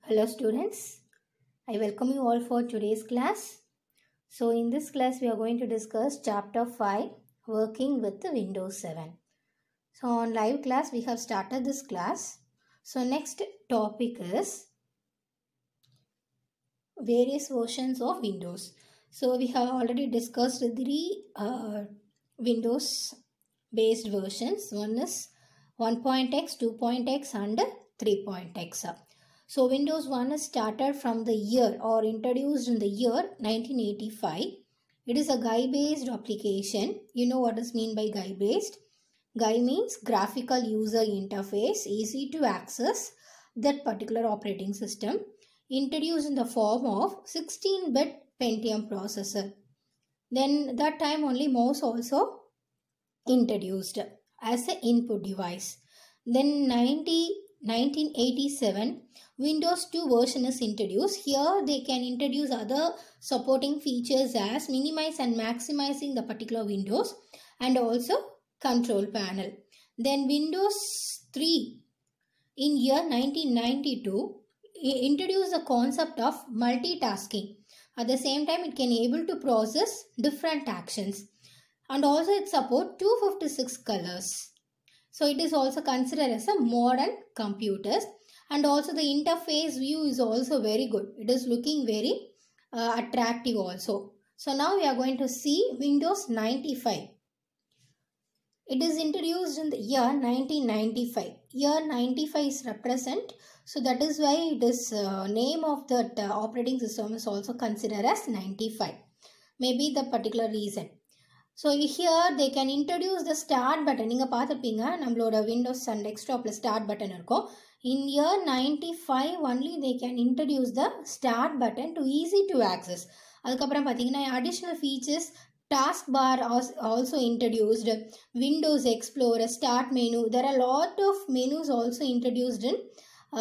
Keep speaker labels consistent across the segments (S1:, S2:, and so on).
S1: Hello students, I welcome you all for today's class. So in this class we are going to discuss chapter 5, working with the Windows 7. So on live class we have started this class. So next topic is various versions of Windows. So we have already discussed three Windows based versions. One is 1.x, 2.x and 3.x. So Windows 1 is started from the year or introduced in the year 1985. It is a GUI based application. You know what is mean by GUI based? GUI means graphical user interface, easy to access that particular operating system, introduced in the form of 16-bit Pentium processor. Then that time only mouse also introduced as an input device. Then 1987 Windows 2 version is introduced. Here they can introduce other supporting features as minimize and maximizing the particular windows and also control panel. Then Windows 3 in year 1992 introduced the concept of multitasking. At the same time it can able to process different actions and also it supports 256 colors. So it is also considered as a modern computers and also the interface view is also very good. It is looking very attractive also. So now we are going to see Windows 95. It is introduced in the year 1995. Year 95 is represent. So that is why it is name of that operating system is also considered as 95. Maybe the particular reason. So here they can introduce the start button. You will Windows and desktop start button. In year 95 only they can introduce the start button to easy to access. Additional features, taskbar also introduced, Windows Explorer, start menu. There are a lot of menus also introduced in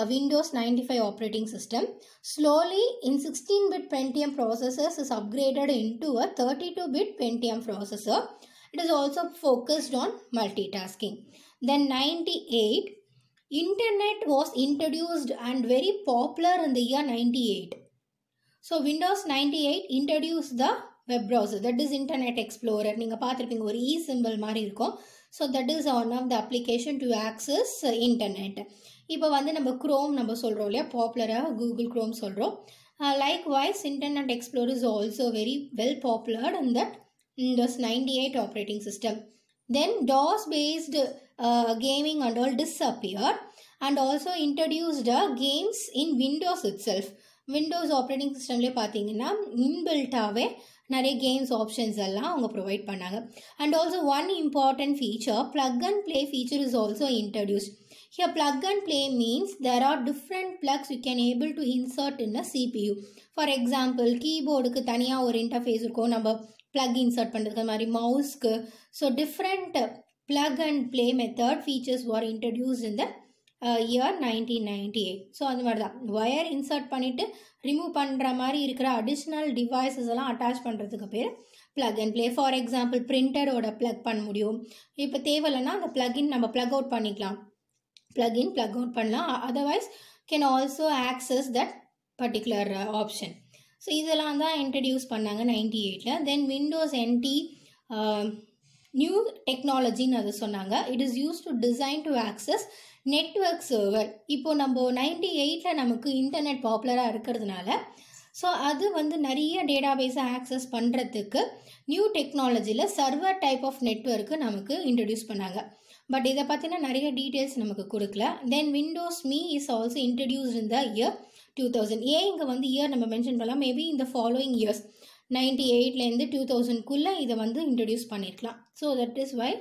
S1: Windows 95 operating system. Slowly in 16-bit Pentium processors is upgraded into a 32-bit Pentium processor. It is also focused on multitasking. Then 98, Internet was introduced and very popular in the year 98. So Windows 98 introduced the web browser, that is Internet Explorer. You will see a symbol. So that is one of the application to access internet. இப்போ வந்து நம்ம Chrome நம்ம சொல்றோம் இல்லையா, பாப்புலரா Google Chrome சொல்றோம். Likewise Internet Explorer is also very well popular in that Windows 98 operating system. Then DOS based gaming and all disappeared and also introduced games in Windows itself. Windows operating system le பாத்தீங்கன்னா inbuilt ஆவே நிறைய games options எல்லாம் அவங்க provide பண்ணாங்க. And also one important feature, plug and play feature is also introduced. Here plug and play means there are different plugs you can able to insert in a CPU. For example, keyboard க்கு தனியா ஒரு interface இருக்கும், நம்ம plug insert பண்றதுக்கு மாதிரி mouse க்கு. So different plug and play method features were introduced in the year 1998. So அந்த மாதிரி தான் wire insert பண்ணிட்டு remove பண்ற மாதிரி இருக்கிற additional devices எல்லாம் attach பண்றதுக்கு பேர் plug and play. For example, printer ஓட plug பண்ண முடியும். இப்போ தேவையில்லைன்னா அந்த plug-in நம்ம plug out பண்ணிக்கலாம். Plug in, plug out பண்ணலாம். Otherwise, can also access that particular option. So இதெல்லாம் தான் introduce பண்ணாங்க 98ல. Then Windows NT new technology ன்னு அது சொன்னாங்க. It is used to design to access network server. இப்போ நம்ம 98ல நமக்கு இன்டர்நெட் பாப்புலராக இருக்கிறதுனால ஸோ அது வந்து நிறைய டேட்டாபேஸை ஆக்சஸ் பண்ணுறதுக்கு நியூ டெக்னாலஜியில் சர்வர் டைப் ஆஃப் நெட்வொர்க்கு நமக்கு இன்ட்ரடியூஸ் பண்ணாங்க. பட் இதை பற்றின நிறைய டீட்டெயில்ஸ் நமக்கு கொடுக்கல. Then Windows ME is also introduced in the year 2000. ஏன் இங்கே வந்து இயர் நம்ம மென்ஷன் பண்ணலாம், மேபி இந்த ஃபாலோயிங் இயர்ஸ் 98லேருந்து 2000க்குள்ளே இதை வந்து இன்ட்ரடியூஸ் பண்ணியிருக்கலாம். So that is why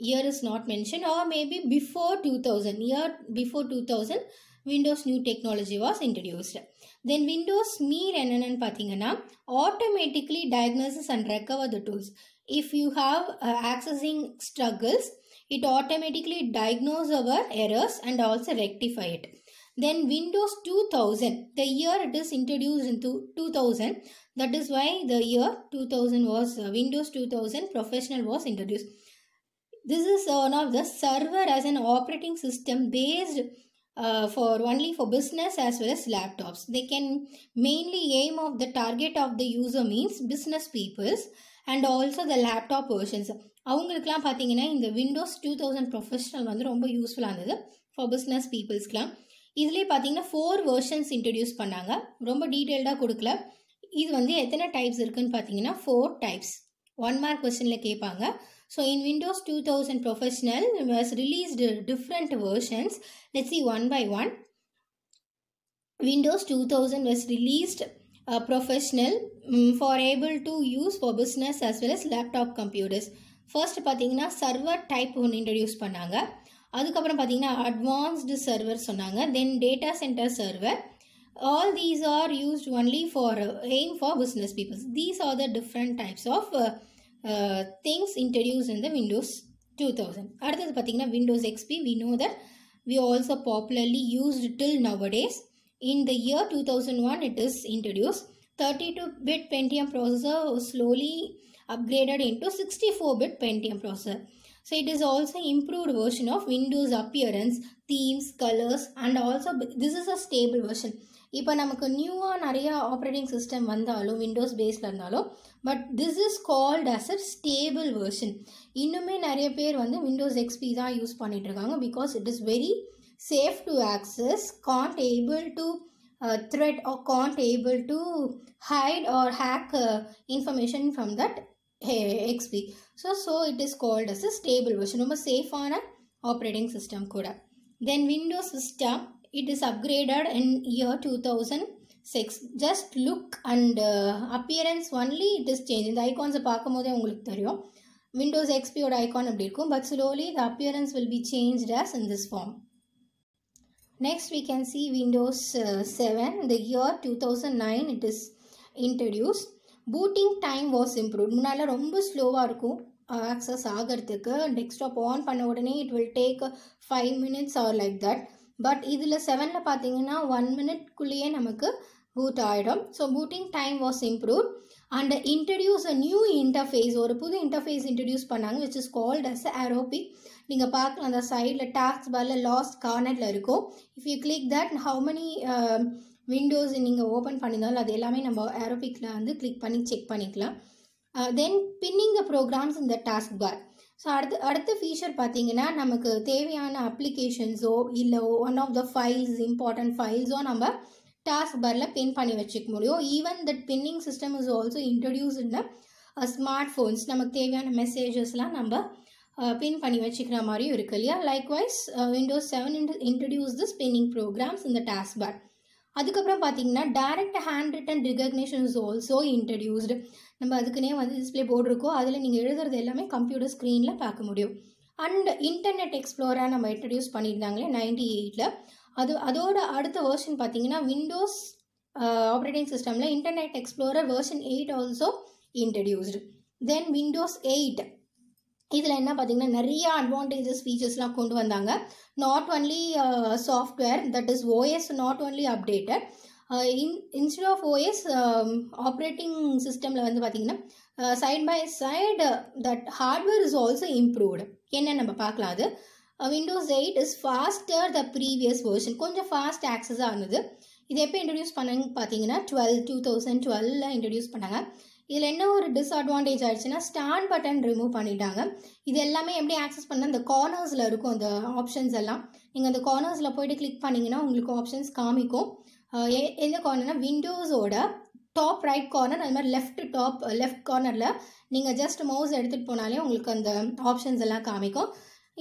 S1: year is not mentioned, or maybe before 2000, year before 2000 Windows new technology was introduced. Then Windows Me என்னன்னு பார்த்தீங்கன்னா automatically diagnoses and recover the tools. If you have accessing struggles, it automatically diagnose our errors and also rectify it. Then Windows 2000, the year it is introduced into 2000, that is why the year 2000 was Windows 2000 Professional was introduced. This is one of the server as an operating system based for only for business as well as laptops. They can mainly aim of the target of the user means business peoples and also the laptop versions. அவங்களுக்குலாம் பார்த்தீங்கன்னா இந்த Windows 2000 professional வந்து ரொம்ப யூஸ்ஃபுல்லாக இருந்தது for business பீப்புள்ஸ்க்குலாம். இதுலேயே பார்த்தீங்கன்னா 4 versions introduce பண்ணாங்க. ரொம்ப டீட்டெயில்டாக கொடுக்கல. இது வந்து எத்தனை டைப்ஸ் இருக்குன்னு பார்த்தீங்கன்னா 4 டைப்ஸ். 1 மார்க் கொஸ்டினில் கேட்பாங்க. So in Windows 2000 Professional was released different versions. Let's see one by one. Windows 2000 was released Professional for able to use for business as well as laptop computers. First பார்த்தீங்கன்னா server type ஒன்று introduce பண்ணாங்க. அதுக்கப்புறம் பார்த்தீங்கன்னா advanced server சொன்னாங்க. Then data center server. All these are used only for aim for business people. These are the different types of things introduced in the Windows 2000. அடுத்தது பார்த்தீங்கன்னா Windows XP. We know that we also popularly used till nowadays. In the year 2001 it is introduced. 32-bit Pentium processor was slowly upgraded into 64-bit Pentium processor. So it is also improved version of Windows appearance, themes, colors and also this is a stable version. இப்போ நமக்கு நியூவாக நிறைய operating system வந்தாலும் Windows பேஸில் இருந்தாலும் but this is called as a stable version. இன்னுமே நிறைய பேர் வந்து விண்டோஸ் எக்ஸ்பி தான் யூஸ் பண்ணிகிட்ருக்காங்க because it is very safe to access, can't able to threat or can't able to hide or hack information from that XP. So it is called as a stable version. ரொம்ப சேஃபான operating system கூட. Then Windows Vista, it is upgraded in year 2006. Just look and appearance only it is changed. இந்த ஐகான்ஸை பார்க்கும் போதே உங்களுக்கு தெரியும் Windows XP ஓட icon அப்படி இருக்கும். But slowly the appearance will be changed as in this form. Next we can see Windows 7. The year 2009 it is introduced. Booting time was improved. முன்னால ரொம்ப ஸ்லோவாக இருக்கும் ஆக்சஸ் ஆகிறதுக்கு. டெஸ்க்டாப் ஆன் பண்ண உடனே it will take 5 minutes or like that. But இதில் 7ல் பார்த்தீங்கன்னா 1 minute-குள்ளேயே நமக்கு பூட் ஆகிடும். So booting time was improved and introduce a new interface. ஒரு புது இன்டர்ஃபேஸ் இன்ட்ரடியூஸ் பண்ணாங்க which is called as aero peek. நீங்கள் பார்க்கலாம் அந்த சைடில் டாஸ்க் பாரில் லாஸ்ட் கார்னரில் இருக்கும். If you click that how many windows நீங்கள் ஓப்பன் பண்ணியிருந்தாலும் அது எல்லாமே நம்ம ஆரோபிக்கில் வந்து கிளிக் பண்ணி செக் பண்ணிக்கலாம். தென் பின்னிங் த ப்ரோக்ராம்ஸ் இந்த டாஸ்க் பார். ஸோ அடுத்த ஃபீச்சர் பார்த்தீங்கன்னா நமக்கு தேவையான அப்ளிகேஷன்ஸோ இல்லை one of the files important ஃபைல்ஸோ நம்ம டாஸ்க் பாரில் பின் பண்ணி வச்சுக்க முடியும். Even that pinning system is also introduce in smart phones. நமக்கு தேவையான மெசேஜஸ்லாம் நம்ம பின் பண்ணி வச்சுக்கிற மாதிரியும் இருக்குது இல்லையா. லைக்வைஸ் விண்டோஸ் 7 இன்ட்ரடியூஸ் தி ஸ்பின்னிங் ப்ரோக்ராம்ஸ் இந்த டாஸ்க் பார். அதுக்கப்புறம் பார்த்தீங்கன்னா direct hand return recognition is also introduced. நம்ம அதுக்குன்னே வந்து டிஸ்பிளே போர்டு இருக்கோம். அதில் நீங்கள் எழுதுறது எல்லாமே கம்ப்யூட்டர் ஸ்க்ரீனில் பார்க்க முடியும். அண்ட் இன்டர்நெட் எக்ஸ்ப்ளோராக நம்ம இன்ட்ரடியூஸ் பண்ணியிருந்தாங்களே 98ல். அதோட அடுத்த வெர்ஷன் பார்த்தீங்கன்னா விண்டோஸ் ஆப்ரேட்டிங் சிஸ்டமில் internet explorer version 8 also introduced. Then Windows 8 இதில் என்ன பார்த்தீங்கன்னா நிறைய அட்வான்டேஜஸ் ஃபீச்சர்ஸ்லாம் கொண்டு வந்தாங்க. Not only software that is OS not only updated. Instead of OS operating சிஸ்டமில் வந்து பார்த்தீங்கன்னா side by side that hardware is also improved. என்ன நம்ம பார்க்கலாம் அது Windows 8 is faster the previous version. கொஞ்சம் ஃபாஸ்ட் ஆக்சஸாக இருந்தது. இது எப்போ இன்ட்ரடியூஸ் பண்ணாங்க பார்த்தீங்கன்னா 2012 இன்ட்ரடியூஸ் பண்ணாங்க. இதில் என்ன ஒரு டிஸ்அட்வான்டேஜ் ஆகிடுச்சுன்னா ஸ்டார்ட் பட்டன் ரிமூவ் பண்ணிட்டாங்க. இது எல்லாமே எப்படி ஆக்சஸ் பண்ணால் அந்த கார்னர்ஸில் இருக்கும் அந்த ஆப்ஷன்ஸ் எல்லாம். நீங்கள் அந்த கார்னர்ஸில் போய்ட்டு கிளிக் பண்ணிங்கன்னா உங்களுக்கு ஆப்ஷன்ஸ் காமிக்கும். எந்த கார்னர்னா விண்டோஸோட டாப் ரைட் கார்னர், அது மாதிரி லெஃப்ட் கார்னரில் நீங்கள் ஜஸ்ட் மவுஸ் எடுத்துகிட்டு போனாலே உங்களுக்கு அந்த ஆப்ஷன்ஸ் எல்லாம் காமிக்கும்.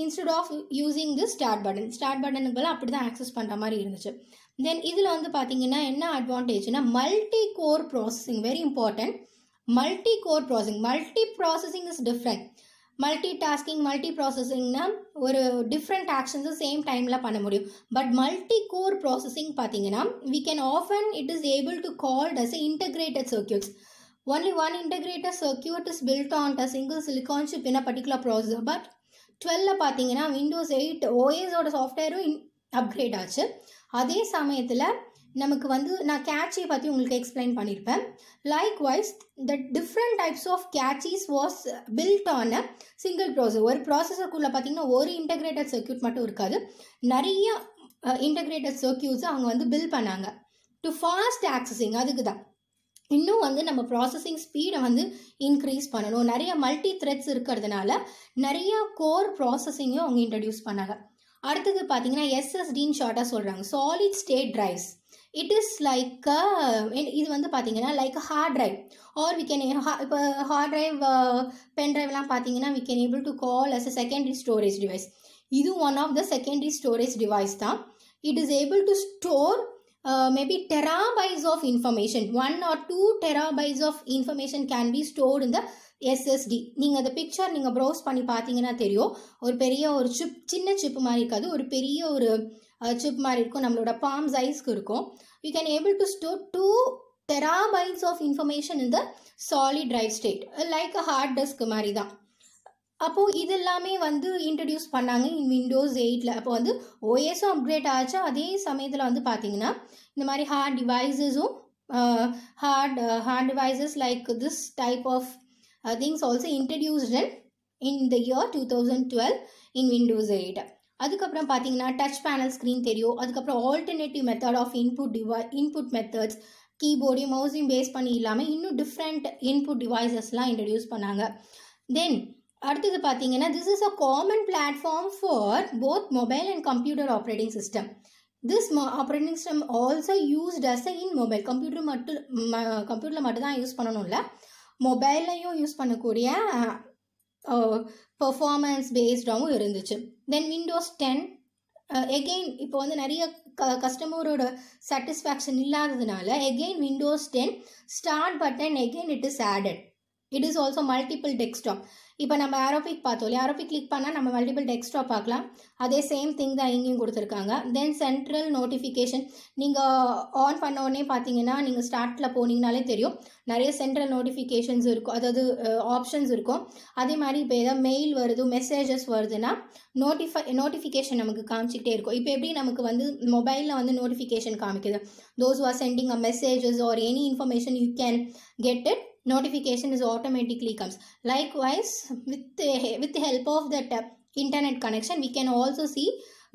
S1: Instead of using the start பட்டனுக்கு பதிலாக அப்படி தான் ஆக்சஸ் பண்ணுற மாதிரி இருந்துச்சு. தென் இதில் வந்து பார்த்தீங்கன்னா என்ன அட்வான்டேஜ்னா multi core processing, very important. Multi processing is different. Multi ப்ராசஸிங்னா ஒரு டிஃப்ரெண்ட் ஆக்ஷன்ஸு சேம் டைமில் பண்ண முடியும். பட் மல்டி கோர் ப்ராசஸிங் பார்த்தீங்கன்னா we can often it is able to called as integrated circuits. Only one integrated circuit is built on a single silicon chip in a particular processor. But 12ல் பார்த்தீங்கன்னா Windows 8 ஓஎஸோட சாஃப்ட்வேரும் upgrade ஆச்சு. அதே சமயத்தில் நமக்கு வந்து நான் கேட்சியை பற்றி உங்களுக்கு எக்ஸ்பிளைன் பண்ணியிருப்பேன். Likewise the different types of caches was built on a single processor. ஒரு ப்ராசஸருக்குள்ளே பார்த்தீங்கன்னா ஒரு இன்டகிரேட்டட் சர்க்யூட் மட்டும் இருக்காது, நிறைய இன்டகிரேட்டட் சர்க்கியூட்ஸ் அவங்க வந்து பில்ட் பண்ணாங்க டு ஃபாஸ்ட் ஆக்சஸிங். அதுக்கு தான் இன்னும் வந்து நம்ம ப்ராசஸிங் ஸ்பீடை வந்து இன்க்ரீஸ் பண்ணணும். நிறைய மல்டி த்ரெட்ஸ் இருக்கிறதுனால நிறைய கோர் ப்ராசஸிங்கும் அவங்க இன்ட்ரடியூஸ் பண்ணாங்க. அடுத்தது பார்த்தீங்கன்னா எஸ்எஸ்டின்னு ஷார்ட்டாக சொல்கிறாங்க, solid state drives. It is like இது வந்து பார்த்தீங்கன்னா like hard drive or we can இப்போ ஹார்ட் டிரைவ் பென் டிரைவ்லாம் பார்த்தீங்கன்னா we can able to call as a secondary storage device. இது one of the secondary storage device தான். It is able to store maybe terabytes of information. 1 or 2 terabytes of information can be stored in the SSD. நீங்கள் அந்த picture நீங்கள் browse பண்ணி பார்த்தீங்கன்னா தெரியும், ஒரு பெரிய ஒரு சிப், சின்ன சிப் மாதிரி இருக்காது, ஒரு பெரிய ஒரு சிப் மாதிரி இருக்கும், நம்மளோட பாம் சைஸ்க்கு இருக்கும். You can able to store 2 terabytes of information in the solid drive state, like a hard disk மாதிரி தான். அப்போது இது எல்லாமே வந்து இன்ட்ரடியூஸ் பண்ணாங்க இன் விண்டோஸ் 8ல். அப்போ வந்து ஓஎஸும் அப்கிரேட் ஆச்சு, அதே சமயத்தில் வந்து பார்த்தீங்கன்னா இந்த மாதிரி ஹார்ட் டிவைசஸும் hard devices like this type of things also introduced in the year 2012 in Windows 8. அதுக்கப்புறம் பார்த்தீங்கன்னா டச் பேனல் ஸ்க்ரீன் தெரியும். அதுக்கப்புறம் alternative method of input methods, கீபோர்டையும் மவுஸையும் பேஸ் பண்ணி இல்லாமல் இன்னும் டிஃப்ரெண்ட் இன்புட் டிவைசஸ்லாம் இன்ட்ரடியூஸ் பண்ணாங்க. தென் அடுத்தது பார்த்தீங்கன்னா this is a common platform for both mobile and computer operating system. This operating system also used as in mobile. கம்ப்யூட்டரில் மட்டும் தான் யூஸ் பண்ணணும் இல்லை, மொபைல்லையும் யூஸ் பண்ணக்கூடிய பெர்ஃபார்மன்ஸ் பேஸ்டாகவும் இருந்துச்சு. தென் விண்டோஸ் 10 எகெயின் இப்போ வந்து நிறைய கஸ்டமரோட சாட்டிஸ்ஃபேக்ஷன் இல்லாததுனால again Windows 10 start button again it is added. It is also multiple desktop. இப்போ நம்ம ஏரோபிக் பார்த்தோம் இல்லையா, ஏரோபிக் கிளிக் பண்ணால் நம்ம மல்டிபிள் டெஸ்க்டாப் பார்க்கலாம். அதே சேம் திங் தான் இங்கேயும் கொடுத்துருக்காங்க. தென் சென்ட்ரல் நோட்டிஃபிகேஷன் நீங்கள் ஆன் பண்ண உடனே பார்த்தீங்கன்னா நீங்கள் ஸ்டார்ட்டில் போனீங்கனாலே தெரியும் நிறைய சென்ட்ரல் நோட்டிஃபிகேஷன்ஸ் இருக்கும், அதாவது ஆப்ஷன்ஸ் இருக்கும். அதே மாதிரி இப்போ ஏதாவது மெயில் வருது, மெசேஜஸ் வருதுன்னா நோட்டிஃபிகேஷன் நமக்கு காமிச்சிக்கிட்டே இருக்கும். இப்போ எப்படி நமக்கு வந்து மொபைலில் வந்து நோட்டிஃபிகேஷன் காமிக்குது, those who are sending a messages or any information you can get it, notification is automatically comes. Likewise with the help of that internet connection we can also see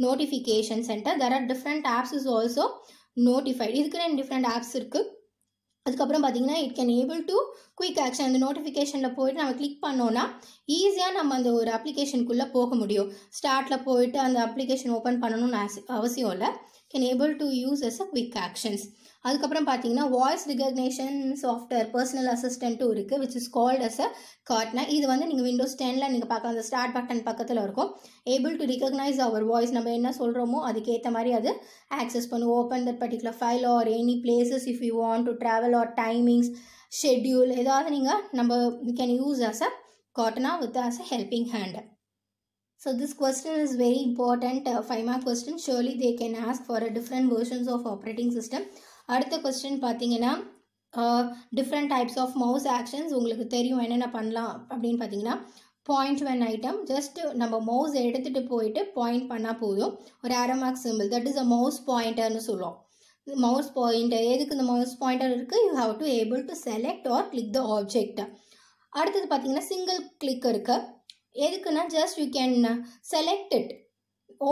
S1: notification center. There are different apps is also notified. இதுக்கு different apps இருக்கு. அதுக்கப்புறம் பார்த்தீங்கன்னா it can able to quick action. அந்த நோட்டிஃபிகேஷனில் போய்ட்டு நம்ம click பண்ணோன்னா ஈஸியாக நம்ம அந்த ஒரு அப்ளிகேஷனுக்குள்ளே போக முடியும். ஸ்டார்ட்டில் போயிட்டு அந்த அப்ளிகேஷன் ஓப்பன் பண்ணணும்னு அவசியம் இல்லை. Can able to use as a quick actions. அதுக்கப்புறம் பார்த்தீங்கன்னா வாய்ஸ் ரிகக்னேஷன் சாஃப்ட்வேர் பர்சனல் அசிஸ்டண்ட்டும் இருக்குது, which is called as a Cortana. இது வந்து நீங்கள் விண்டோஸ் 10ல் நீங்கள் பார்க்கலாம், அந்த ஸ்டார்ட் பட்டன் பக்கத்தில் இருக்கும். Able to recognise our voice, நம்ம என்ன சொல்கிறோமோ அதுக்கேற்ற மாதிரி அது ஆக்சஸ் பண்ணும். Open that particular file or any places if you want to travel or timings schedule ஏதாவது நீங்கள் நம்ம can use as a Cortana with as a helping hand. So this question is very important, 5 mark question. Surely they can ask for a different versions of operating system. அடுத்த question பார்த்தீங்கன்னா different types of mouse actions உங்களுக்கு தெரியும் என்னென்ன பண்ணலாம் அப்படின்னு பார்த்தீங்கன்னா point one item, just நம்ம mouse எடுத்துகிட்டு போயிட்டு பாயிண்ட் பண்ணால் போதும். ஒரு arrow mark simple, that is a mouse பாயிண்டர்னு சொல்லுவோம். மவுஸ் பாயிண்டர் எதுக்கு இந்த மவுஸ் பாயிண்டர் இருக்குது, you have to able to select or click the object. அடுத்தது பார்த்தீங்கன்னா சிங்கிள் கிளிக் இருக்குது, எதுக்குன்னா just you can select it.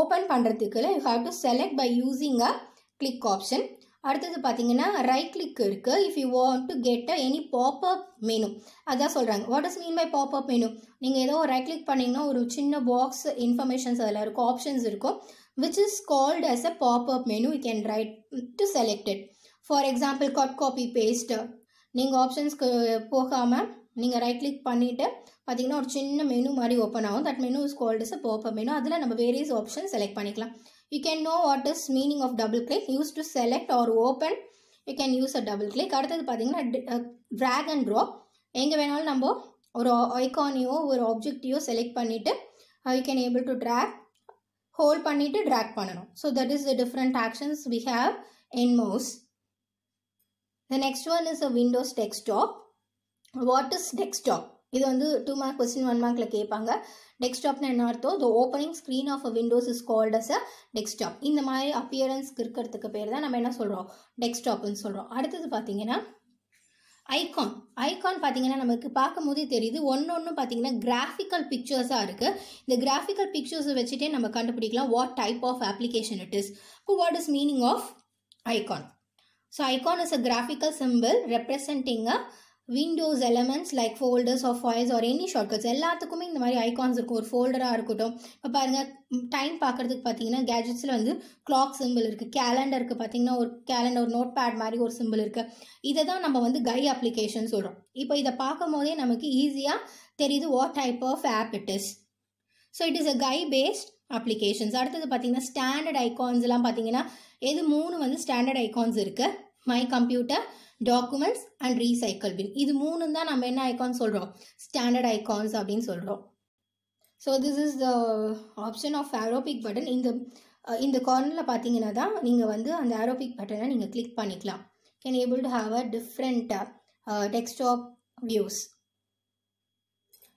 S1: Open பண்ணுறதுக்கு you have to select by using a click option. அடுத்தது பார்த்தீங்கன்னா ரைட் கிளிக் இருக்குது, if you want to get any popup menu. அதான் சொல்கிறாங்க what is mean by popup menu. நீங்கள் ஏதோ right click பண்ணிங்கன்னா ஒரு சின்ன பாக்ஸ் இன்ஃபர்மேஷன்ஸ் அதில் இருக்கும், ஆப்ஷன்ஸ் இருக்கும், which is called as a popup menu. You can right to select it. For example cut copy paste. நீங்கள் ஆப்ஷன்ஸ்க்கு போகாமல் நீங்கள் ரைட் கிளிக் பண்ணிவிட்டு பார்த்தீங்கன்னா ஒரு சின்ன மெனு மாதிரி ஓப்பன் ஆகும். That menu is called as a popup menu. அதில் நம்ம வேரியஸ் ஆப்ஷன் செலக்ட் பண்ணிக்கலாம். You can know what is meaning of double click. Used to select or open, you can use a double click. அடுத்தது பார்த்தீங்கன்னா drag and drop. எங்கே வேணாலும் நம்ம ஒரு ஐக்கானையோ ஒரு ஆப்ஜெக்டையோ செலக்ட் பண்ணிவிட்டு you can able to drag, hold பண்ணிவிட்டு drag பண்ணணும். So that is the different actions we have in mouse. The next one is a Windows desktop. What is desktop? இது வந்து 2 மார்க் கொஸ்டின் 1 மார்க்கில் கேட்பாங்க. டெஸ்க்டாப்னு என்ன அர்த்தம், the opening screen of a Windows is called as a desktop. இந்த மாதிரி அப்பியரன்ஸ்க்கு இருக்கிறதுக்கு பேர் தான் நம்ம என்ன சொல்கிறோம், டெஸ்க்டாப்னு சொல்கிறோம். அடுத்தது பார்த்தீங்கன்னா ஐகான் பார்த்தீங்கன்னா நமக்கு பார்க்கும் போதே தெரியுது. ஒன்று பார்த்தீங்கன்னா கிராஃபிக்கல் பிக்சர்ஸாக இருக்குது. இந்த கிராஃபிக்கல் பிக்சர்ஸை வச்சுட்டே நம்ம கண்டுபிடிக்கலாம் what type of application it is. இப்போ what is meaning of icon? So icon is a graphical symbol representing a Windows elements like folders or files or any shortcuts. எல்லாத்துக்குமே இந்த மாதிரி ஐகான்ஸ் இருக்கும். ஒரு ஃபோல்டராக இருக்கட்டும். இப்போ பாருங்கள், டைம் பார்க்குறதுக்கு பார்த்தீங்கன்னா கேஜெட்ஸில் வந்து கிளாக் சிம்பிள் இருக்குது. கேலண்டருக்கு பார்த்தீங்கன்னா ஒரு கேலண்டர், ஒரு நோட் பேட் மாதிரி ஒரு சிம்பிள் இருக்குது. இதை தான் நம்ம வந்து கை அப்ளிகேஷன் சொல்கிறோம். இப்போ இதை பார்க்கும் போதே நமக்கு ஈஸியாக தெரியுது what type of app it is. So it is a GUI based applications. அடுத்தது பார்த்தீங்கன்னா ஸ்டாண்டர்ட் ஐகான்ஸ்லாம் பார்த்தீங்கன்னா எது 3 வந்து ஸ்டாண்டர்ட் ஐகான்ஸ் இருக்குது. My computer, documents and recycle bin. இது 3 தான் நம்ம என்ன ஐகான் சொல்கிறோம்? ஸ்டாண்டர்ட் ஐகான்ஸ் அப்படின்னு சொல்கிறோம். So this is the option of aero peek button. இந்த கார்னரில் பார்த்தீங்கன்னா தான் நீங்கள் வந்து அந்த ஆரோபிக் பட்டனை நீங்கள் கிளிக் பண்ணிக்கலாம். Can able to have a different desktop views.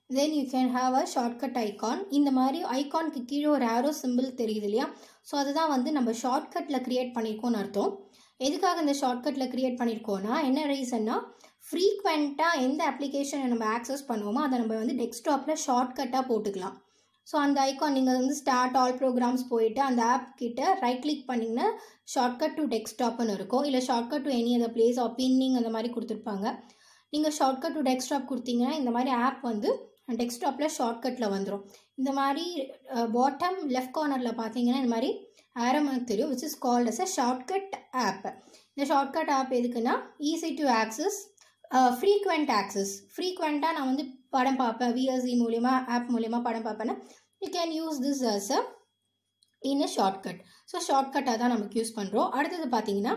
S1: Then you can have a shortcut icon. இந்த மாதிரி ஐகானுக்கு கீழே ஒரு ஆரோ சிம்பிள் தெரியுது இல்லையா? ஸோ அதுதான் வந்து நம்ம ஷார்ட்கட்டில் க்ரியேட் பண்ணியிருக்கோம்னு அர்த்தம். எதுக்காக இந்த ஷார்ட்கட்டில் க்ரியேட் பண்ணியிருக்கோன்னா, என்ன ரீசன்னா, ஃப்ரீக்வெண்ட்டாக எந்த அப்ளிகேஷனை நம்ம ஆக்சஸ் பண்ணுவோமோ அதை நம்ம வந்து டெஸ்க்டாப்பில் ஷார்ட்கட்டாக போட்டுக்கலாம். ஸோ அந்த ஐகான் நீங்கள் வந்து ஸ்டார்ட் ஆல் ப்ரோக்ராம்ஸ் போயிட்டு அந்த ஆப் கிட்ட ரைட் கிளிக் பண்ணிங்கன்னா ஷார்ட்கட் டு டெஸ்க்டாப்னு இருக்கும். இல்லை shortcut to any other place or pinning அந்த மாதிரி கொடுத்துருப்பாங்க. நீங்கள் ஷார்ட்கட் டு டெஸ்க்டாப் கொடுத்தீங்கன்னா இந்த மாதிரி ஆப் வந்து டெஸ்க்டாப்பில் ஷார்ட்கட்டில் வந்துடும். இந்த மாதிரி பாட்டம் லெஃப்ட் கார்னரில் பார்த்தீங்கன்னா இந்த மாதிரி ஆரோ மார்க் தெரியும், which is called as a shortcut app. இந்த ஷார்ட்கட் ஆப் எதுக்குன்னா easy to access, frequent access. ஃப்ரீக்வெண்ட்டாக நான் வந்து படம் பார்ப்பேன், விஎஸ்சி மூலிமா ஆப் மூலிமா படம் பார்ப்பேன்னா you can use this as a in a shortcut. So ஷார்ட்கட்டாக தான் நமக்கு யூஸ் பண்ணுறோம். அடுத்தது பார்த்தீங்கன்னா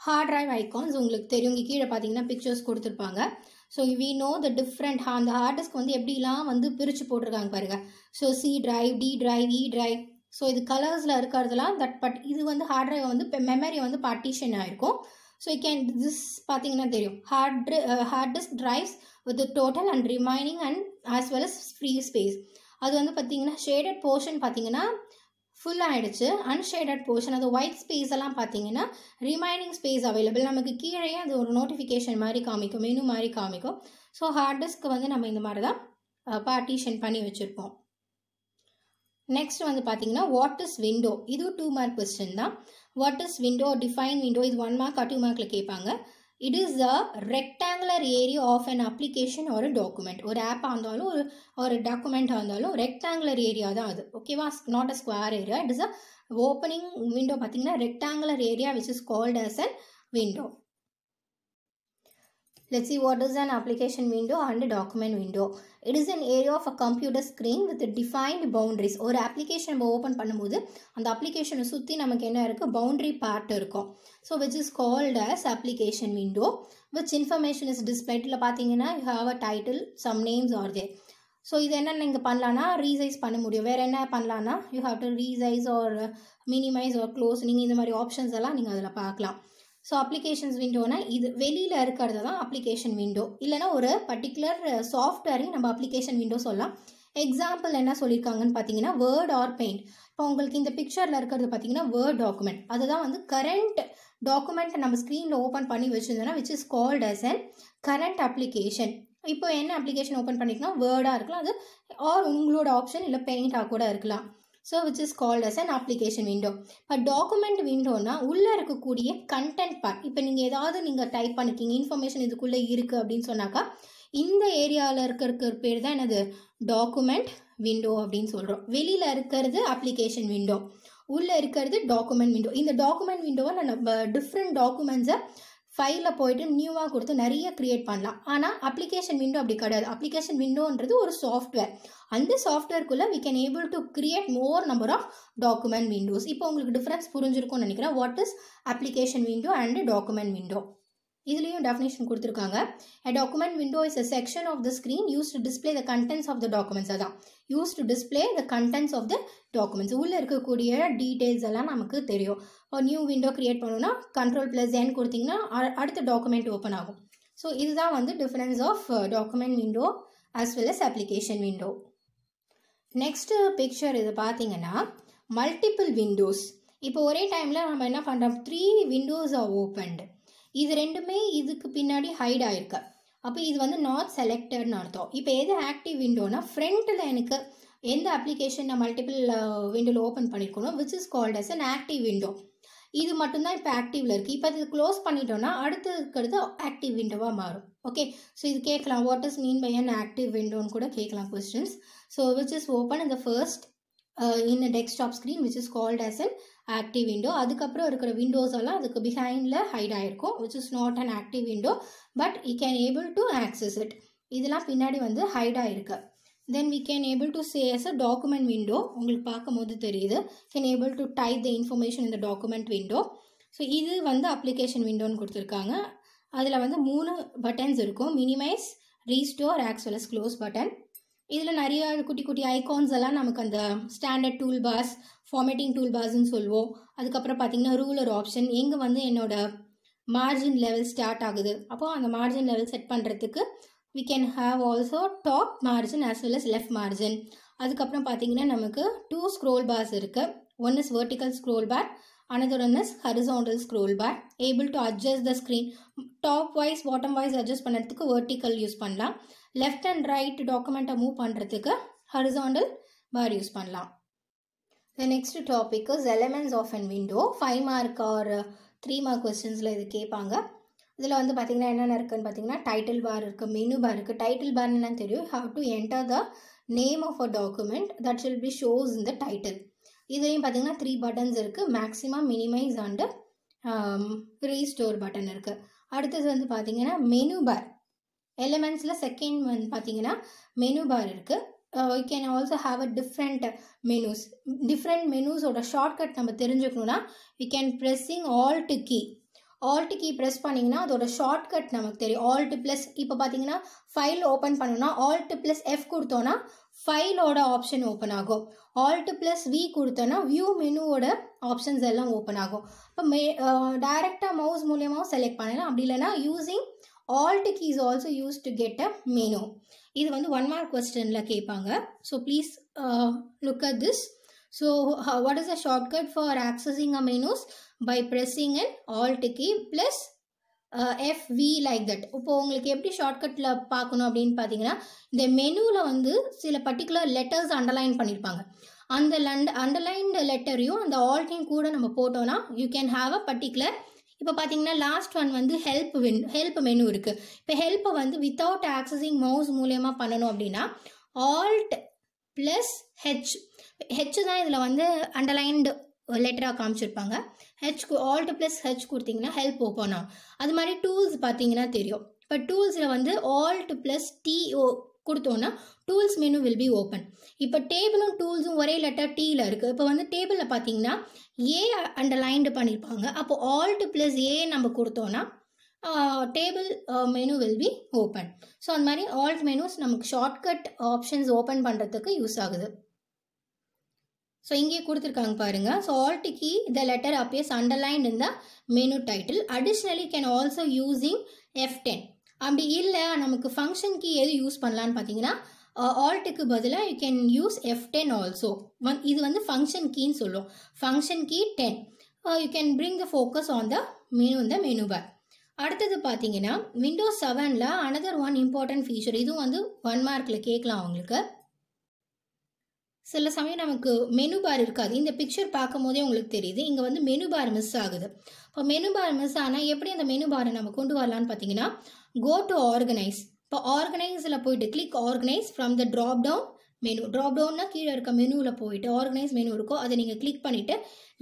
S1: ஹார்ட் டிரைவ் ஐகான்ஸ். உங்களுக்கு தெரியும், இங்கே கீழே பார்த்தீங்கன்னா பிக்சர்ஸ் கொடுத்துருப்பாங்க. So we know the different அந்த ஹார்ட் டிஸ்க் வந்து எப்படிலாம் வந்து பிரித்து போட்டிருக்காங்க பாருங்கள். So C drive, D drive, E drive. So இது கலர்ஸில் இருக்கிறதுலாம் பட் இது வந்து ஹார்ட் டிரைவ் வந்து இப்போ மெமரி வந்து பார்ட்டிஷன் ஆகிருக்கும். ஸோ யூ கேன் திஸ் பார்த்தீங்கன்னா தெரியும், hard disk drives with total and remaining and as well as free space. அது வந்து பார்த்தீங்கன்னா ஷேடட் போர்ஷன் பார்த்தீங்கன்னா ஃபுல் ஆகிடுச்சு. அன்ஷேடட் போர்ஷன், அது ஒயிட் ஸ்பேஸ் எல்லாம் பார்த்தீங்கன்னா ரிமைனிங் ஸ்பேஸ் அவைலபிள். நமக்கு கீழே அது ஒரு நோட்டிஃபிகேஷன் மாதிரி காமிக்கும், மெனு மாதிரி காமிக்கும். ஸோ ஹார்ட் டிஸ்க்கு வந்து நம்ம இந்த மாதிரி தான் பார்ட்டிஷன் பண்ணி வச்சுருப்போம். நெக்ஸ்ட் வந்து பார்த்தீங்கன்னா வாட் இஸ் விண்டோ. இது 2 மார்க் கொஸ்டின் தான். What is window, define window, இது 1 மார்க் or 2 மார்க்கில் கேட்பாங்க. It is the rectangular area of an application ஒரு டாக்குமெண்ட். ஒரு ஆப்பாக இருந்தாலும் ஒரு டாக்குமெண்ட்டாக இருந்தாலும் ரெக்டாங்குலர் ஏரியா தான் அது, ஓகேவா? Not a square area. It is a opening window பார்த்தீங்கன்னா rectangular area which is called as an window. Let's see what is an application window and a document window. It is an area of a computer screen with defined boundaries. ஒரு application நம்ம open பண்ணும்போது அந்த application சுற்றி நமக்கு என்ன இருக்குது, boundary part இருக்கும். So which is called as application window, which information is displayed. இதில் பார்த்தீங்கன்னா you have a title, some names are there. So இது என்ன நீங்கள் பண்ணலான்னா ரீசைஸ் பண்ண முடியும். வேறு என்ன பண்ணலான்னா you have to resize or minimize or close. நீங்கள் இந்த மாதிரி ஆப்ஷன்ஸ் எல்லாம் நீங்கள் அதில் பார்க்கலாம். ஸோ அப்ளிகேஷன்ஸ் விண்டோனா இது வெளியில் இருக்கிறது தான் அப்ளிகேஷன் விண்டோ. இல்லைனா ஒரு பர்டிகுலர் சாஃப்ட்வேரையும் நம்ம அப்ளிகேஷன் விண்டோ சொல்லலாம். எக்ஸாம்பிள் என்ன சொல்லியிருக்காங்கன்னு பார்த்தீங்கன்னா வேர்ட் ஆர் பெயிண்ட். இப்போ உங்களுக்கு இந்த பிக்சரில் இருக்கிறது பார்த்தீங்கன்னா வேர்ட் டாக்குமெண்ட். அதுதான் வந்து கரண்ட் டாக்குமெண்ட்டை நம்ம ஸ்க்ரீனில் ஓப்பன் பண்ணி வச்சுருந்தோன்னா which is called as an current application. இப்போ என்ன அப்ளிகேஷன் ஓப்பன் பண்ணிக்கலாம், வேர்டாக இருக்கலாம் அது, ஆர் உங்களோட ஆப்ஷன் இல்லை பெயிண்டாக கூட இருக்கலாம். So which is called as an application window. இப்போ டாக்குமெண்ட் விண்டோனா உள்ளே இருக்கக்கூடிய கண்டென்ட் பார்ட். இப்போ நீங்கள் ஏதாவது நீங்கள் டைப் பண்ணிக்கிங்க, இன்ஃபர்மேஷன் இதுக்குள்ளே இருக்குது அப்படின்னு சொன்னாக்கா இந்த ஏரியாவில் இருக்கிற பேர் தான் என்னது, டாக்குமெண்ட் விண்டோ அப்படின்னு சொல்கிறோம். வெளியில் இருக்கிறது அப்ளிகேஷன் விண்டோ, உள்ளே இருக்கிறது டாக்குமெண்ட் விண்டோ. இந்த டாக்குமெண்ட் விண்டோவை நம்ம டிஃப்ரெண்ட் டாக்குமெண்ட்ஸை ஃபைலில் போய்ட்டு நியூவாக கொடுத்து நிறைய க்ரியேட் பண்ணலாம். ஆனால் அப்ளிகேஷன் விண்டோ அப்படி கிடையாது. அப்ளிகேஷன் விண்டோன்றது ஒரு சாஃப்ட்வேர். அந்த சாஃப்ட்வேர்க்குள்ளே we can able to create more number of document windows. இப்போ உங்களுக்கு டிஃப்ரென்ஸ் புரிஞ்சிருக்கும்னு நினைக்கிறேன். What is application window and document window. இதுலேயும் டெஃபினேஷன் கொடுத்துருக்காங்க. A document window is a section of the screen used to display the contents of the documents. அதான் used to display the contents of the documents. உள்ளே இருக்கக்கூடிய details எல்லாம் நமக்கு தெரியும். ஒரு new window create பண்ணணும்னா Ctrl+N கொடுத்தீங்கன்னா அடுத்த டாக்குமெண்ட் ஓப்பன் ஆகும். ஸோ இதுதான் வந்து difference of document window as well as application window. Next picture இது பார்த்தீங்கன்னா மல்டிபிள் விண்டோஸ். இப்போ ஒரே டைமில் நம்ம என்ன பண்ணுறோம், 3 விண்டோஸ் ஆர் ஓப்பன்டு. இது ரெண்டுமே இதுக்கு பின்னாடி ஹைட் ஆகிருக்கு. அப்போ இது வந்து நாட் செலக்டட்னு அர்த்தம். இப்போ எது ஆக்டிவ் விண்டோனா ஃப்ரண்ட்டில் எனக்கு எந்த அப்ளிகேஷன் நான் மல்டிபிள் விண்டோவில் ஓப்பன் பண்ணியிருக்கணும் which is called as an active window. இது மட்டும்தான் இப்போ ஆக்டிவில் இருக்குது. இப்போ இது க்ளோஸ் பண்ணிட்டோன்னா அடுத்து இருக்கிறது ஆக்டிவ் விண்டோவாக மாறும். ஓகே, ஸோ இது கேட்கலாம் what is mean by an active விண்டோன்னு கூட கேட்கலாம் questions. So which is open in the first in a desktop screen which is called as an active window. அதுக்கப்புறம் இருக்கிற விண்டோஸ் எல்லாம் அதுக்கு பிஹைண்டில் ஹைட் ஆகிருக்கும் which is not an active window but you can able to access it. இதெல்லாம் பின்னாடி வந்து height ஆகிருக்கு. then we can able to say as a document window. உங்களுக்கு பார்க்கும் போது தெரியுது can able to type the information in the document window. So இது வந்து அப்ளிகேஷன் விண்டோன்னு கொடுத்துருக்காங்க. அதில் வந்து 3 பட்டன்ஸ் இருக்கும், minimise, restore as well as close button. இதில் நிறைய குட்டி குட்டி ஐகான்ஸ் எல்லாம் நமக்கு அந்த standard tool bars, formatting tool பார்ஸ்ன்னு சொல்லுவோம். அதுக்கப்புறம் பார்த்தீங்கன்னா ரூலர் ஆப்ஷன், எங்கே வந்து என்னோட மார்ஜின் லெவல் ஸ்டார்ட் ஆகுது, அப்போது அந்த மார்ஜின் லெவல் செட் பண்ணுறதுக்கு we can have also top margin as well as left margin. அதுக்கப்புறம் பார்த்தீங்கன்னா நமக்கு 2 scroll bars இருக்குது. one is vertical scroll bar, another one is horizontal scroll bar. Able to adjust the screen top wise bottom wise adjust பண்ணுறதுக்கு vertical use பண்ணலாம். left and right டாக்குமெண்ட்டை move பண்ணுறதுக்கு horizontal bar use பண்ணலாம். The next topic is elements of an window. 5 mark or 3 mark questions இது கேட்பாங்க. இதில் வந்து பார்த்திங்கன்னா என்னென்ன இருக்குதுன்னு பார்த்தீங்கன்னா டைட்டில் பார் இருக்குது, மெனு பார் இருக்குது. டைட்டில் பார்னு என்னன்னு தெரியும், how to enter the name of a document that will be shows in the title. இதுலேயும் பார்த்தீங்கன்னா 3 பட்டன்ஸ் இருக்குது, maximum, minimise and restore button இருக்குது. அடுத்தது வந்து பார்த்திங்கன்னா மெனு பார். எலிமெண்ட்ஸில் செகண்ட் வந்து பார்த்தீங்கன்னா மெனு பார் இருக்குது. You can also have a different மெனூஸோட ஷார்ட்கட் நம்ம தெரிஞ்சுக்கணுன்னா you can pressing alt key press பண்ணிங்கன்னா அதோட ஷார்ட்கட் நமக்கு தெரியும். ஆல்ட் ப்ளஸ் இப்போ பார்த்தீங்கன்னா ஃபைல் ஓப்பன் பண்ணணும்னா ஆல்ட் ப்ளஸ் எஃப் கொடுத்தோன்னா ஃபைலோட ஆப்ஷன் ஓப்பன் ஆகும். ஆல்ட் ப்ளஸ் வி கொடுத்தோன்னா வியூ மெனுவோட ஆப்ஷன்ஸ் எல்லாம் ஓப்பன் ஆகும். இப்போ டைரெக்டாக மவுஸ் மூலியமாக செலக்ட் பண்ணலாம். அப்படி இல்லைன்னா using alt key is also use to get a menu. இது வந்து 1 mark கொஸ்டினில் கேட்பாங்க. So please look at this. So what is the shortcut for accessing a menus? By pressing an alt key plus FV like that. இப்போ உங்களுக்கு எப்படி ஷார்ட்கட்டில் பார்க்கணும் அப்படின்னு பார்த்தீங்கன்னா இந்த மெனுவில் வந்து சில பர்டிகுலர் லெட்டர்ஸ் அண்டர்லைன் பண்ணியிருப்பாங்க. அந்த அண்டர்லைன்டு லெட்டரையும் அந்த ஆல்ட்டையும் கூட நம்ம போட்டோன்னா you can have a particular. இப்போ பார்த்தீங்கன்னா லாஸ்ட் ஒன் வந்து ஹெல்ப் மெனு இருக்குது. இப்போ ஹெல்ப்பை வந்து வித்தவுட் ஆக்சஸிங் மவுஸ் மூலயமா பண்ணணும் அப்படின்னா ஆல்ட் ப்ளஸ் ஹெச் தான் இதில் வந்து அண்டர்லைன்டு லெட்டராக காமிச்சிருப்பாங்க. ஆல்ட் ப்ளஸ் ஹெச் கொடுத்தீங்கன்னா ஹெல்ப் ஓப்பன் ஆகும். அது மாதிரி டூல்ஸ் பார்த்தீங்கன்னா தெரியும். இப்போ டூல்ஸில் வந்து ஆல்ட் ப்ளஸ் டிஓ கொடுத்தோன்னா tools menu will be open. இப்போ டேபிளும் டூல்ஸும் ஒரே லெட்டர் டீயில் இருக்குது. இப்போ வந்து டேபிளில் பார்த்தீங்கன்னா ஏ அண்டர்லைன்டு பண்ணியிருப்பாங்க. அப்போ ஆல்ட் ப்ளஸ் ஏ நம்ம கொடுத்தோன்னா table menu will be open. So அந்த மாதிரி ஆல்ட் மெனுஸ் நமக்கு ஷார்ட்கட் ஆப்ஷன்ஸ் ஓப்பன் பண்ணுறதுக்கு யூஸ் ஆகுது. ஸோ இங்கே கொடுத்துருக்காங்க பாருங்கள். So alt key the letter appears underlined in the menu title. Additionally can also using F10. அப்படி இல்லை நமக்கு ஃபங்க்ஷன் கீ எது யூஸ் பண்ணலான்னு பார்த்தீங்கன்னா ஆல்ட்டுக்கு பதிலாக you can use F10 also. இது வந்து ஃபங்க்ஷன் கீன்னு சொல்லுவோம். Function key 10. You can bring the focus on the menu bar. அடுத்தது பார்த்தீங்கன்னா விண்டோஸ் 7ல் அனதர் ஒன் இம்பார்ட்டன்ட் ஃபீச்சர். இதுவும் வந்து 1 markல கேட்கலாம் உங்களுக்கு. சில சமயம் நமக்கு மெனு பார் இருக்காது. இந்த பிக்சர் பார்க்கும் போதே உங்களுக்கு தெரியுது இங்கே வந்து மெனு பார் மிஸ் ஆகுது. இப்போ மெனு பார் மிஸ் ஆனால் எப்படி அந்த மெனு பாரை நம்ம கொண்டு வரலான்னு பார்த்தீங்கன்னா கோ டு ஆர்கனைஸ். இப்போ ஆர்கனைஸில் போயிட்டு click organise from the drop down menu. Drop டவுன்னா கீழே இருக்க மெனுவில் போயிட்டு ஆர்கனைஸ் மெனு இருக்கும், அதை நீங்கள் கிளிக் பண்ணிவிட்டு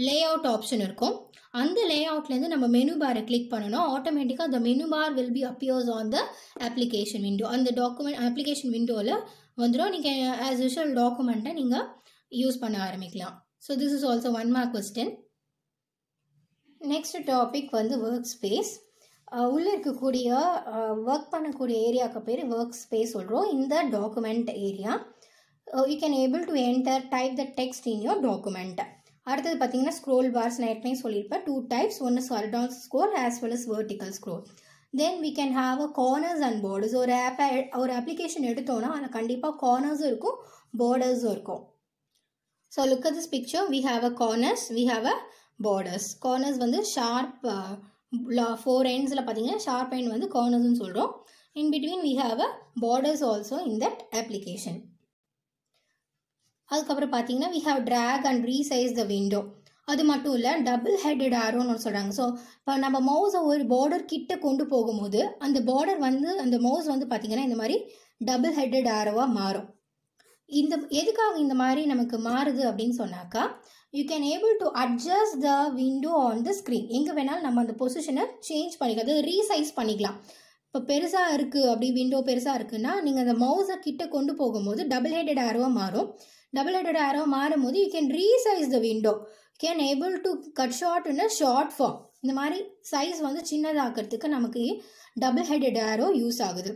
S1: லே அவுட் ஆப்ஷன் இருக்கும். அந்த லே அவுட்லேருந்து நம்ம மெனு பாரை கிளிக் பண்ணணும். ஆட்டோமேட்டிக்காக அந்த menu bar will be appears on the application window. அந்த அப்ளிகேஷன் விண்டோவில் வந்துடும். நீங்கள் ஆஸ் யூஷுவல் டாக்குமெண்ட்டை நீங்கள் யூஸ் பண்ண ஆரம்பிக்கலாம். So this is also 1 mark question. Next topic வந்து ஒர்க் ஸ்பேஸ். உள்ளே இருக்கக்கூடிய ஒர்க் பண்ணக்கூடிய ஏரியாவுக்கு பேர் ஒர்க் ஸ்பேஸ் சொல்கிறோம். இந்த document area you can able to enter type the text in your document. அடுத்தது பார்த்தீங்கன்னா ஸ்க்ரோல் பார்ஸ் நான் ஏற்கனவே சொல்லியிருப்பேன். 2 types. ஒன்று horizontal scroll as well as vertical scroll. Then we can have a corners and borders. ஒரு application எடுத்தோன்னா அதில் கண்டிப்பாக கார்னர்ஸும் இருக்கும், பார்டர்ஸும் இருக்கும். So look at this picture. we have a corners, we have a borders. Corners வந்து sharp 4 ends பார்த்தீங்கன்னா sharp end வந்து கார்னர்ஸ்னு சொல்கிறோம். In between we have a borders also in that application. அதுக்கப்புறம் பார்த்தீங்கன்னா we have drag and resize the window. அது மட்டும் இல்லை double headed ஆரோன்னு சொல்கிறாங்க. ஸோ இப்போ நம்ம மவுஸை ஒரு பார்டர் கிட்ட கொண்டு போகும்போது அந்த பார்டர் வந்து அந்த மவுஸ் வந்து பார்த்திங்கன்னா இந்த மாதிரி டபுள் ஹெட்டட் ஆரோவாக மாறும். இந்த எதுக்காக இந்த மாதிரி நமக்கு மாறுது அப்படின்னு சொன்னாக்கா, you can able to adjust the window on the screen. எங்கே வேணாலும் நம்ம அந்த பொசிஷனை சேஞ்ச் பண்ணிக்கலாம், அது ரீசைஸ் பண்ணிக்கலாம். இப்போ பெருசாக இருக்குது, அப்படி விண்டோ பெருசாக இருக்குன்னா நீங்கள் அந்த மவுஸை கிட்ட கொண்டு போகும்போது டபுள் ஹெட்டட் ஆரோவாக மாறும். டபுள் ஹெட்டட் ஆரோ மாறும்போது you can resize the window, can able to cut short in a short form. இந்த மாதிரி சைஸ் வந்து சின்னதாக்கிறதுக்கு நமக்கு டபுள் ஹெட்டட் ஆரோ யூஸ் ஆகுது.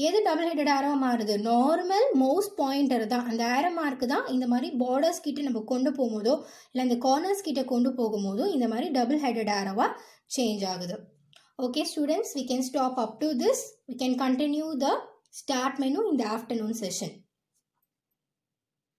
S1: எது டபுள் ஹெட்டட் ஆரோ மாறுது? நார்மல் மவுஸ் பாயிண்டர் தான், அந்த ஆரோ மார்க்கு தான் இந்த மாதிரி பார்டர்ஸ் கிட்ட நம்ம கொண்டு போகும்போதோ இல்லை அந்த கார்னர்ஸ் கிட்ட கொண்டு போகும்போதோ இந்த மாதிரி டபுள் ஹெட்டட் ஆரோவாக சேஞ்ச் ஆகுது. Okay students, we can stop up to this. We can continue the start menu in the afternoon session.